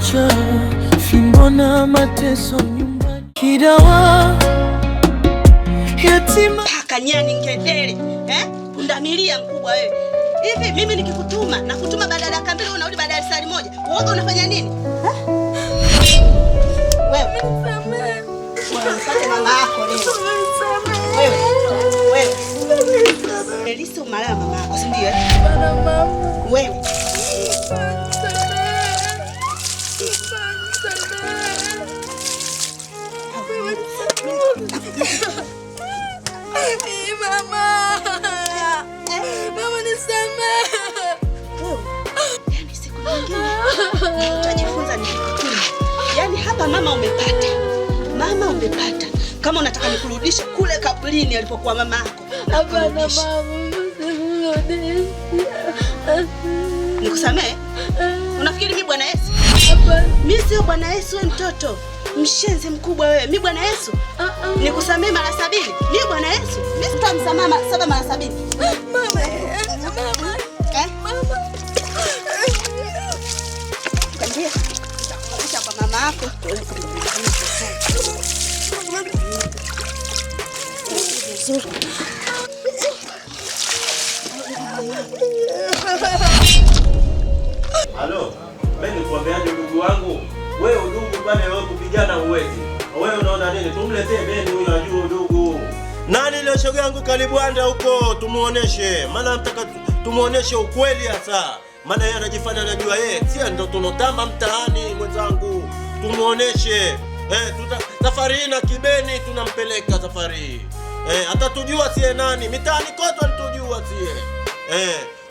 kucha, fimbo na mateso nyumbani. Kidawa yatima paka nyani ngedele, pundamilia mkubwa wewe. Hivi mimi nikikutuma na kutuma baada ya dakika 2 unarudi baada ya saa moja. Uoga unafanya nini? Wewe nisamehe. Wewe mama yako leo. Wewe. Elisa umalaya mama yako, si ndio? Bana mama. Wewe. Mama. Mama nisamehe. Yaani siku nyingine utajifunza nikikutuma. Yaani hapa mama umepata. Mama umepata. Kama unataka nikurudishe kule kaburini alipokuwa mama yako. Hapana mama, nikusamehe? Unafikiri mimi Bwana Yesu? Hapana. Mimi sio Bwana Yesu, wewe mtoto. Mshenzi mkubwa wewe. Mimi Bwana Yesu? Nikusamehe mara 70. Mimi Bwana Yesu? Mimi sitamsamaha 7 mara 70. Mama. Mama. Kandia. Nitakuonyesha kwa mama yako. Halo, mimi nikwambiaje ndugu wangu? Wewe ndugu bwana, wewe kupigana uwezi. Wewe unaona nini? Tumletee Beni huyo ajue ndugu. Nani ile shoga yangu Kalibwanda huko tumuoneshe. Maana nataka tumuoneshe ukweli hasa. Maana yeye anajifanya anajua yeye. Si ndo tunotamba mtaani mwenzangu. Tumuoneshe. Safari hii na Kibeni tunampeleka safari hii. Atatujua sie nani. Mitaani kote wanatujua sie.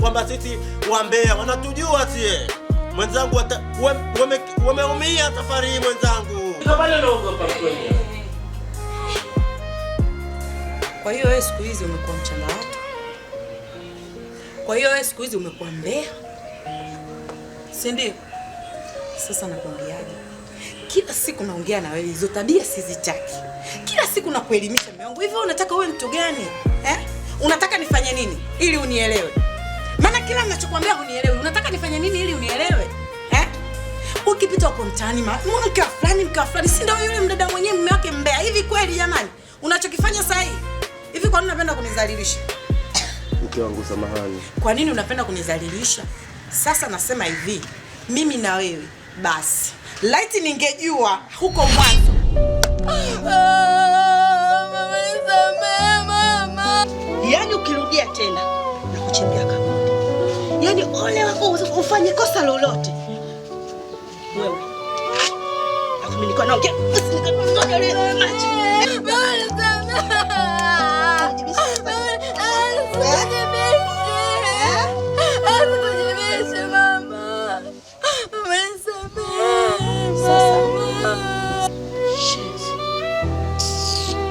Kwamba sisi wa Mbeya wanatujua sie. Mwenzangu wameumia safari hii mwenzangu. Kwa hiyo wewe siku hizi umekuwa mchanga watu. Kwa hiyo wewe siku hizi umekuwa Mbeya. Si ndio? Sasa nakwambiaje? Kila siku naongea na wewe, hizo tabia sizitaki. Kila siku nakuelimisha mume wangu. Hivyo unataka uwe mtu gani? Unataka nifanye nini ili unielewe? Maana kila ninachokuambia unielewe. Unataka nifanye nini ili unielewe? Ukipita huko mtaani mke fulani, si ndio yule mdada mwenyewe mume wake Mbeya. Hivi kweli jamani? Unachokifanya sasa hivi kwa nini unapenda kunizalilisha? Mke wangu samahani. Kwa nini unapenda kunizalilisha? Sasa nasema hivi, mimi na wewe basi. Laiti ningejua huko mwanzo. Mama nisamehe mama. Yaani ukirudia tena na kuchimbia kaburi. Yaani ole wako ufanye kosa lolote. Wewe. Afu mimi niko naongea. Usinikatoe macho. Mama nisamehe.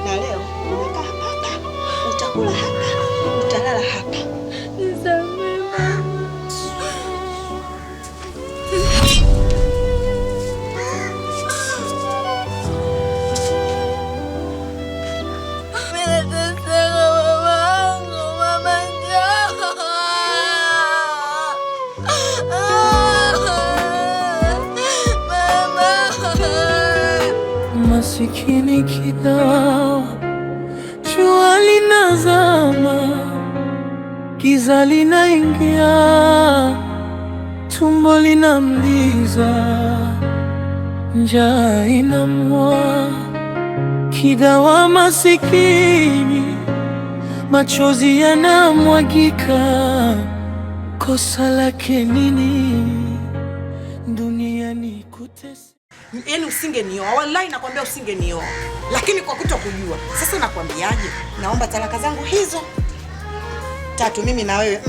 Na leo unakaa hapa, utakula hapa, utalala hapa. Nisamehe mama. masikini kidawa, jua linazama, giza linaingia, tumbo linamliza, njaa inamua, kidawa masikini, machozi yanamwagika, kosa lake nini duniani kutesa? Yaani usingenioa, wallahi nakwambia usingenioa. Lakini kwa kutokujua. Sasa nakwambiaje? Naomba talaka zangu hizo 3 mimi na wewe.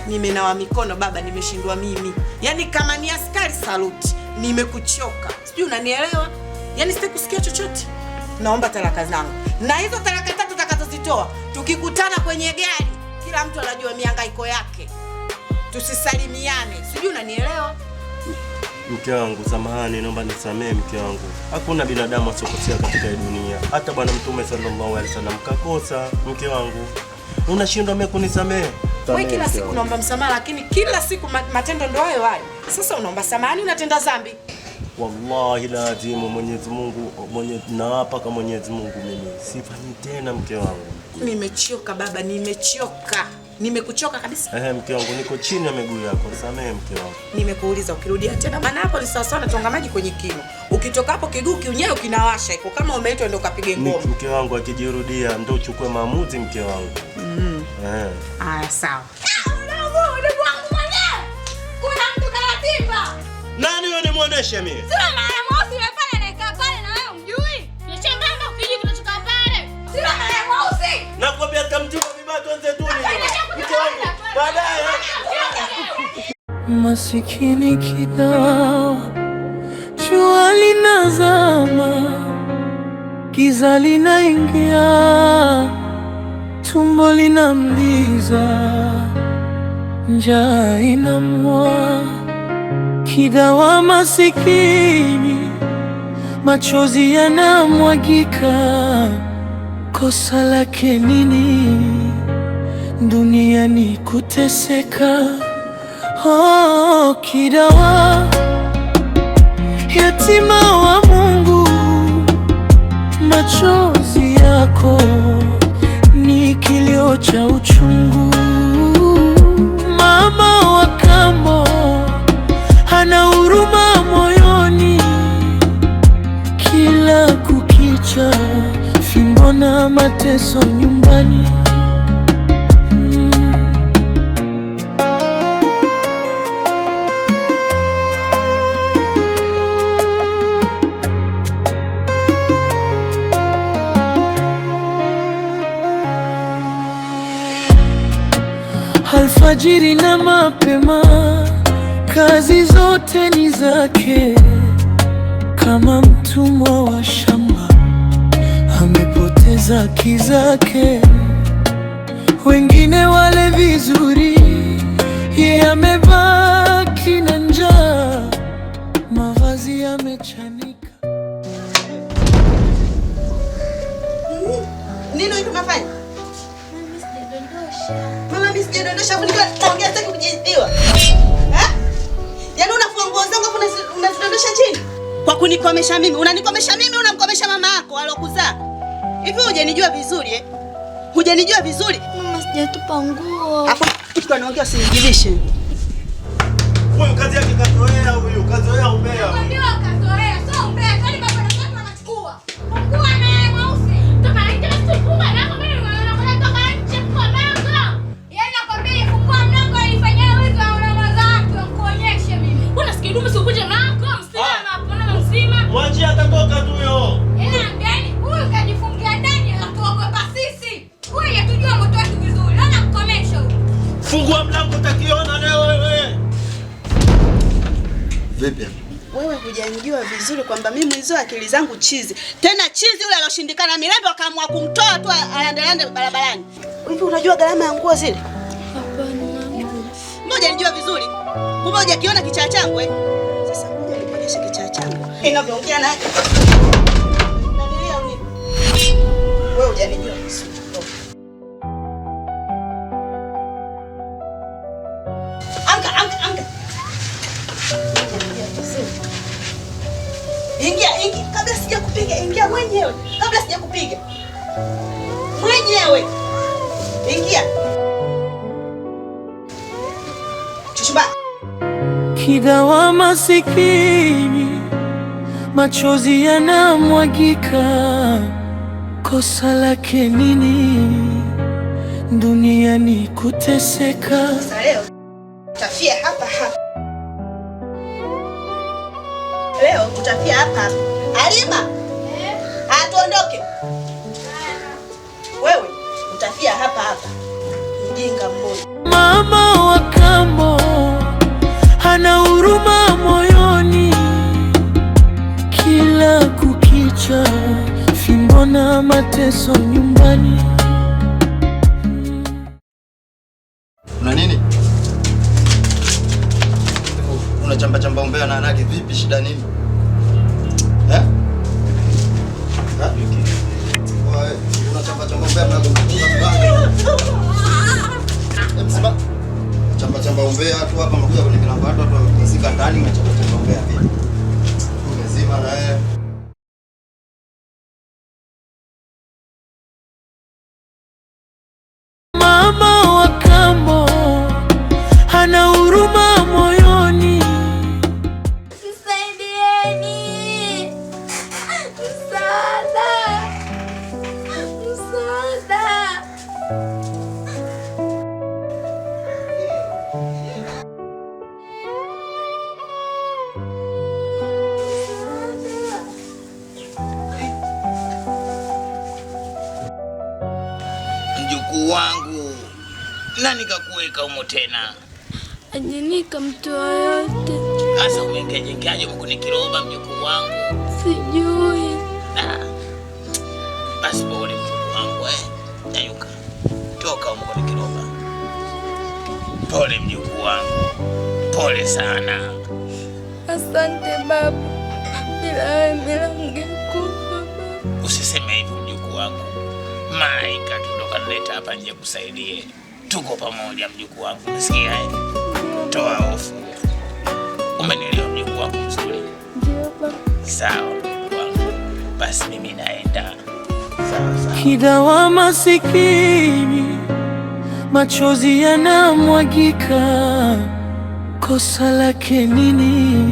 Nimenawa mikono baba, nimeshindwa mimi. Yaani kama ni askari saluti, nimekuchoka. Sijui unanielewa? Yaani sitaki kusikia chochote. Naomba talaka zangu. Na hizo talaka 3 utakazozitoa, tukikutana kwenye gari, kila mtu anajua mihangaiko yake. Tusisalimiane. Sijui unanielewa? Mke wangu samahani, naomba nisamee mke wangu. Hakuna binadamu asiyokosea katika dunia. Hata Bwana Mtume sallallahu alaihi wasallam kakosa. Mke wangu, unashindwa mimi kunisamee? Wewe kila siku unaomba msamaha, lakini kila siku matendo ndio hayo hayo. Sasa unaomba samahani, unatenda dhambi. Wallahi lazimu Mwenyezi Mungu, naapa kwa Mwenyezi Mungu mimi sifanyi tena mke wangu. Nimechoka baba, nimechoka. Nimekuchoka kabisa. Mke wangu niko chini ya miguu yako. Samehe mke wangu. Nimekuuliza ukirudia tena maana hapo ni sawa sawa natonga maji kwenye kino. Ukitoka hapo kiguu kiunyeo kinawasha iko kama umeitwa ndio kapige ngoma. Mke wangu akijirudia ndio uchukue maamuzi mke wangu. Haya sawa. Kuna mtu kalatimba. Nani wewe nimuoneshe mimi? Sio mara mosi umefanya na kaa pale na wewe umjui. Nichanganya ukiji kutoka pale. Sio mara mosi. Nakwambia tamtiwa vibato nze tu ni. Mke wangu baadaye. Masikini kidawa, jua linazama, giza linaingia, tumbo linamliza, njaa inamua, kidawa masikini, machozi yanamwagika, kosa lake nini? Duniani kuteseka. Oh, kidawa, yatima wa Mungu, machozi yako ni kilio cha uchungu. Mama wa kambo hana huruma moyoni, kila kukicha fimbo na mateso nyumbani. Alfajiri na mapema, kazi zote ni zake. Kama mtumwa wa shamba, amepoteza haki zake. Wengine wale vizuri, yeye amebaki na njaa, mavazi yamechanika. Nini tunafanya? Mama mimi sijadondosha hapo nikaongea sasa kujizidiwa. Yaani unafua nguo zangu hapo unazidondosha chini? Kwa kunikomesha mimi, unanikomesha mimi, unamkomesha mama yako alokuzaa. Hivi hujanijua vizuri eh? Hujanijua vizuri? Mama sijatupa nguo. Hapo kitu anaongea usinijilishe. Huyu kazi yake kazoea, huyu kazoea umbea. Ndio kazoea, sio umbea, kwani baba na watu wanachukua. Mungu anaye mweusi. Toka nje usifunga na mimi unaona toka nje kwa mlango. Yeye anakwambia fungua mlango alifanyia wizi au na wazaki wakuonyeshe mimi. Unasikia dume sikuje mlango, msima hapo na msima. Mwache atatoka tu huyo. Ngani huyu kajifungia ndani atuogopa sisi. Huyu yatujua moto wetu vizuri. Naona mkomesha huyu. Fungua mlango utakiona leo wewe. Vipi? Wewe hujanijua vizuri kwamba mimi hizo akili zangu chizi. Tena chizi yule aloshindikana milembe akaamua kumtoa tu alandelande barabarani. Hivi unajua gharama ya nguo zile? Hapana. Ngoja nijua vizuri. Kumbe hujakiona kichaa changu eh? Sasa ngoja nikuonyeshe kichaa changu. Inavyoongea naye. Nanilia nini? Wewe hujanijua vizuri. Amka. Ingia kabla sijakupiga, ingia mwenyewe. Kabla sijakupiga. Mwenyewe. Ingia. Chuchuba. Kidawa masikini, machozi yanamwagika, kosa lake nini? Duniani kuteseka. Sasa leo utafia hapa. Leo utafia hapa. Halima. Atuondoke. Wewe utafia hapa. Mjinga mmoja. Mama wa kambo hana huruma moyoni, kila kukicha fimbo na mateso nyumbani. Una nini? Unachamba umbea na anake vipi, shida nini? Wewe unachamba umbea na msima. Chamba umbea tu hapa mkuja kwenye milango watu wamezika ndani, unachamba umbea vipi? Nani kakuweka humo tena? Ajinika mtu yoyote. Sasa umeingiaje huko ni kiroba mjukuu wangu? Sijui. Basi pole mjukuu wangu Nyanyuka. Toka huko ni kiroba. Pole mjukuu wangu. Pole sana. Asante babu. Bila wewe ningekufa. Usiseme hivyo mjukuu wangu. Malaika tutoka nileta hapa nje kusaidie. Tuko pamoja mjukuu wangu. Unasikia Toa hofu. Umenielewa mjukuu wangu mzuri? Ndio baba. Sawa mjukuu wangu. Basi mimi naenda. Sawa. Kidawa masikini, machozi yanamwagika. Kosa lake nini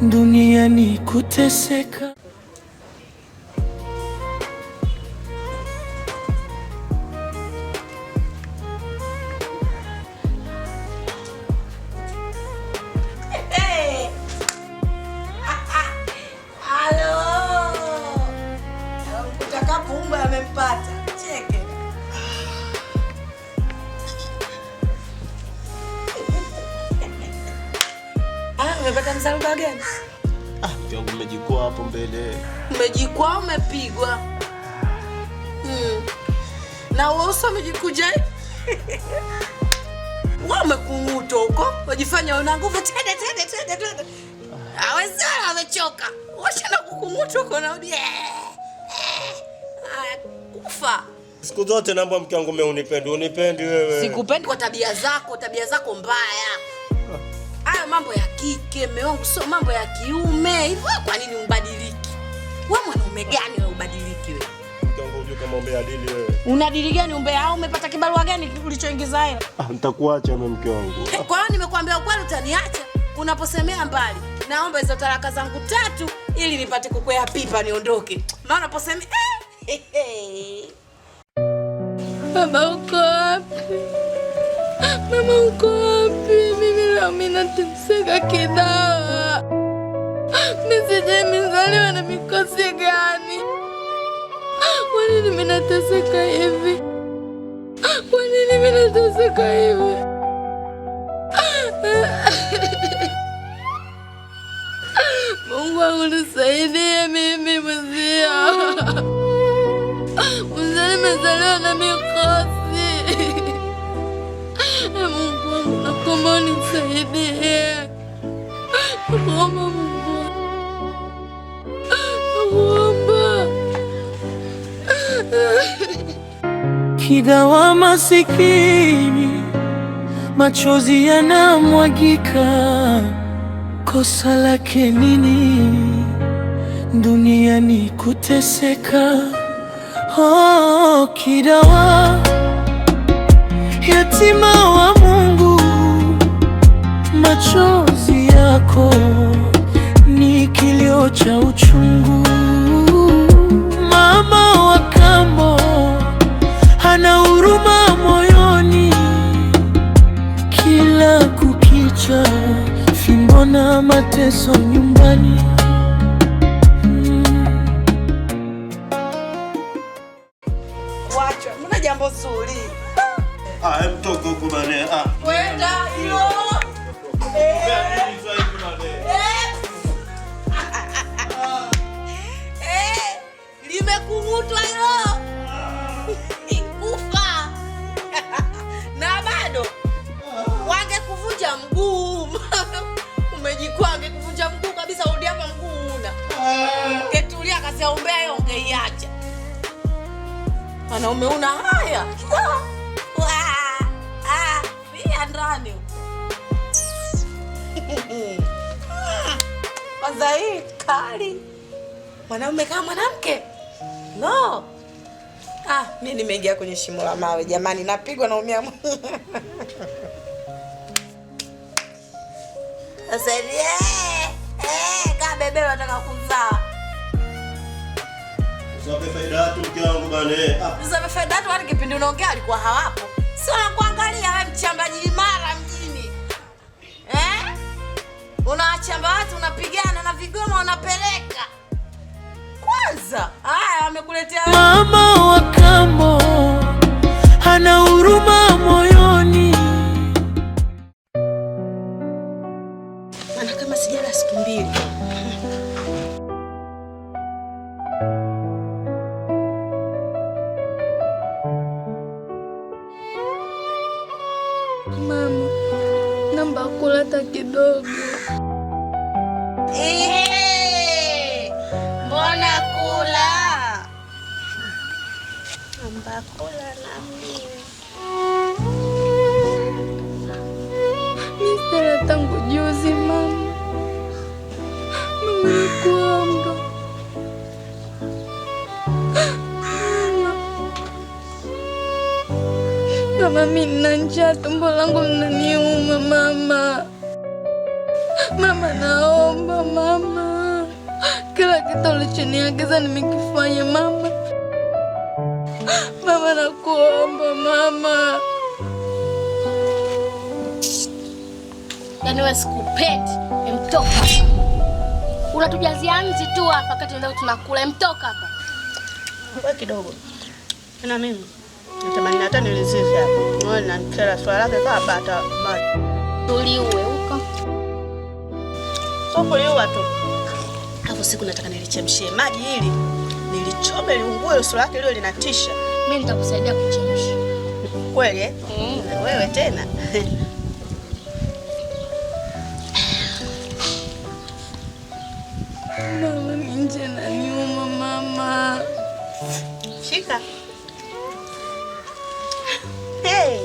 duniani kuteseka? Umepata msaluba gani? Mkiangu umejikwaa hapo mbele. Umejikwaa umepigwa. Na wewe umejikuja? Wewe umekung'uta huko. Unajifanya una nguvu tende. Hawezi amechoka. Washa kukung'uta huko na kufa. Siku zote naomba mkiangu unipendi wewe. Sikupendi kwa tabia zako mbaya. Haya mambo ya kike mume wangu sio mambo ya kiume. Hivyo kwa nini umbadiliki? Wewe mwanaume gani wewe ubadiliki wewe? Mkiangu unajua kama umbea dili wewe. Una dili gani umbea au umepata kibarua gani ulichoingiza hela? Nitakuacha mimi mke wangu. Kwa hiyo nimekuambia ukweli utaniacha unaposemea mbali. Naomba hizo talaka zangu 3 ili nipate kukwea pipa niondoke. Maana unaposemea Baba uko wapi? Mama uko wapi? Mimi nateseka Kidawa. Nisije mizaliwa na mikosi gani? Kwa nini mimi nateseka hivi? Mungu wangu nisaidie mimi mzia. Nimezaliwa na mikosi. Mungu wangu nakuomba unisaidie. Nakuomba Mungu. Nakuomba. Kidawa masikini, machozi yanamwagika. Kosa lake nini duniani kuteseka? Oh, Kidawa, yatima wa Mungu, machozi yako ni kilio cha uchungu. Mama wa kambo hana huruma moyoni, kila kukicha fimbo na mateso nyumbani. Wacha, mbona jambo zuri? Mtoko huko bana. Kwenda hilo. Limekung'utwa hilo. Kufa. Na bado wangekuvunja mguu. Umejikwaa wangekuvunja mguu kabisa, urudi hapa mguu una. Ketulia kasi ombea hiyo ungeiacha. Wanaume una haya. Pia ndani. Kwanza hii kali. Mwanaume kama mwanamke? No. Mimi nimeingia kwenye shimo la mawe jamani, napigwa naumia. Sasa kama bebe nataka kuzaa. Usape faida tu mke wangu bana. Usape faida tu, hadi kipindi unaongea alikuwa hawapo. Sio nakuangalia wewe mchambaji imara mjini. Unawachamba watu, unapigana na vigoma unapeleka. Kwanza, haya amekuletea mama wa kambo hana huruma moyo. siku mbili. Mama, naomba kula hata kidogo. Mbona kula? Naomba kula na mimi. Mistara tangu juzi mama. Mama nakuomba. Mama, mimi nina njaa, tumbo langu linaniuma mama. Mama naomba mama. Kila kitu ulichoniagiza nimekifanya mama. Mama nakuomba mama. Yaani wewe sikupendi, mtoka. Unatujazia nzi tu hapa kati leo tunakula, mtoka hapa. Wewe kidogo. Na mimi natamani hata nilizizi hapa. Wewe unanikera swala lake kama bata. Tuliue huko. Sio kuliua tu. Hapo siku nataka nilichemshie maji ili nilichome liungue uso lake lile linatisha. Mimi nitakusaidia kuchemsha. Kweli eh? Wewe tena. Mama, nje na nyuma mama. Shika. Hey.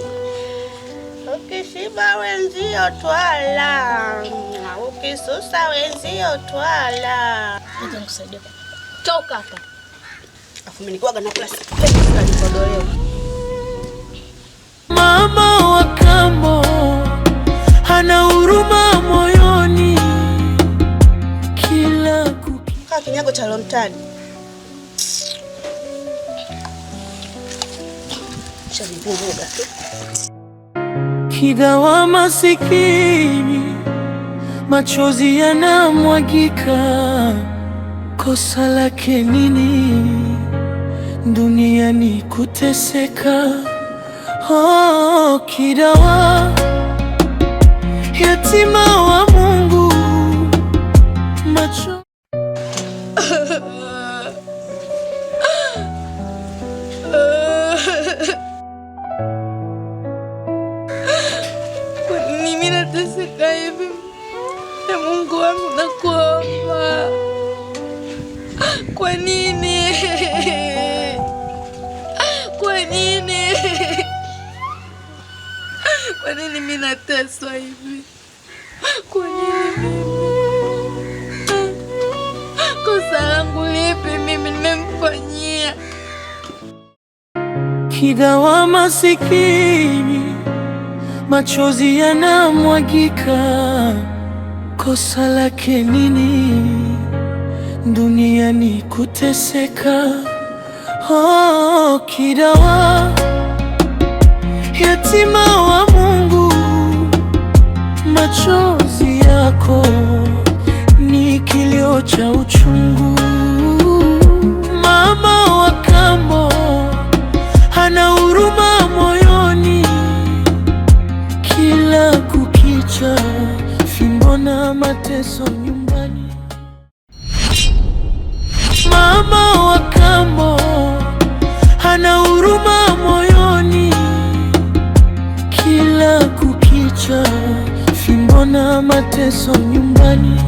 Ukishiba wenzio twala. Ukisusa wenzio twala. Nita nikusaidia. Toka hapa. Afu mimi nikuaga nakula sasa nikodoleo. Mama wa kambo hana huruma moyoni, kila kaa kinyago cha lontani. Shabibuga tu. Kigawa masikini, machozi yanamwagika. Kosa lake nini duniani kuteseka? Oh, kidawa yatima wa Mungu, macho Kwa nini mimi nateseka hivi? Na Mungu wangu nakuomba. Kwa nini? Kwa nini? Kwa nini mimi nateswa hivi? Kwa nini mimi? Kosa langu lipi mimi nimemfanyia? kigawa masikini, machozi yanamwagika. Kosa lake nini duniani kuteseka? Oh, kidawa yatima wa Mungu, machozi yako ni kilio cha uchungu. Mama wa kambo hana huruma moyoni, kila kukicha fimbo na mateso nyumbani. Mama wa kambo hana huruma moyoni, kila kukicha fimbo na mateso nyumbani.